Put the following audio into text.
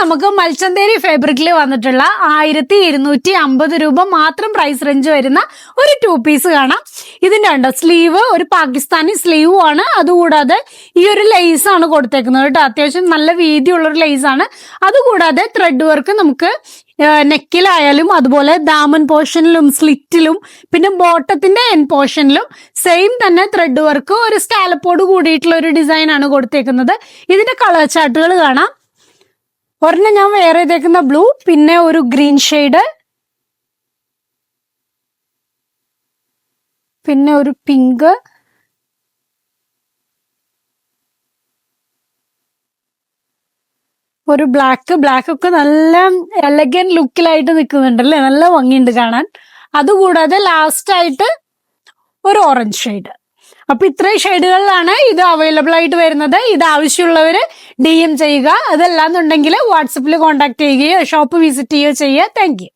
നമുക്ക് മൽച്ചന്തേരി ഫാബ്രിക്കിൽ വന്നിട്ടുള്ള 1250 രൂപ മാത്രം പ്രൈസ് റേഞ്ച് വരുന്ന ഒരു 2 പീസ് കാണാം. ഇതിന്റെ ഉണ്ട് സ്ലീവ് ഒരു പാകിസ്ഥാനി സ്ലീവും ആണ്. അതുകൂടാതെ ഈ ഒരു ലേസ് ആണ് കൊടുത്തേക്കുന്നത് കേട്ടോ. അത്യാവശ്യം നല്ല വീതിയുള്ള ഒരു ലേസ് ആണ്. അതുകൂടാതെ ത്രെഡ് വർക്ക് നമുക്ക് നെക്കിലായാലും അതുപോലെ ദാമൻ പോർഷനിലും സ്ലിറ്റിലും പിന്നെ ബോട്ടത്തിന്റെ എൻ പോർഷനിലും സെയിം തന്നെ ത്രെഡ് വർക്ക് ഒരു സ്കാലപ്പോട് കൂടിയിട്ടുള്ള ഒരു ഡിസൈൻ ആണ് കൊടുത്തേക്കുന്നത്. ഇതിന്റെ കളർ ചാർട്ടുകൾ കാണാം. ഒരെണ്ണം ഞാൻ വേറെ ചെയ്തേക്കുന്ന ബ്ലൂ, പിന്നെ ഒരു ഗ്രീൻ ഷെയ്ഡ്, പിന്നെ ഒരു പിങ്ക്, ഒരു ബ്ലാക്ക് ഒക്കെ നല്ല എലഗൻ ലുക്കിലായിട്ട് നിൽക്കുന്നുണ്ട് അല്ലേ, നല്ല ഭംഗിയുണ്ട് കാണാൻ. അതുകൂടാതെ ലാസ്റ്റ് ആയിട്ട് ഒരു ഓറഞ്ച് ഷെയ്ഡ്. അപ്പൊ ഇത്രയും ഷെയ്ഡുകളിലാണ് ഇത് അവൈലബിൾ ആയിട്ട് വരുന്നത്. ഇത് ആവശ്യമുള്ളവര് DM ചെയ്യുക. അതല്ലാന്നുണ്ടെങ്കിൽ വാട്സപ്പിൽ കോൺടാക്ട് ചെയ്യുകയോ ഷോപ്പ് വിസിറ്റ് ചെയ്യുകയോ ചെയ്യുക. Thank you.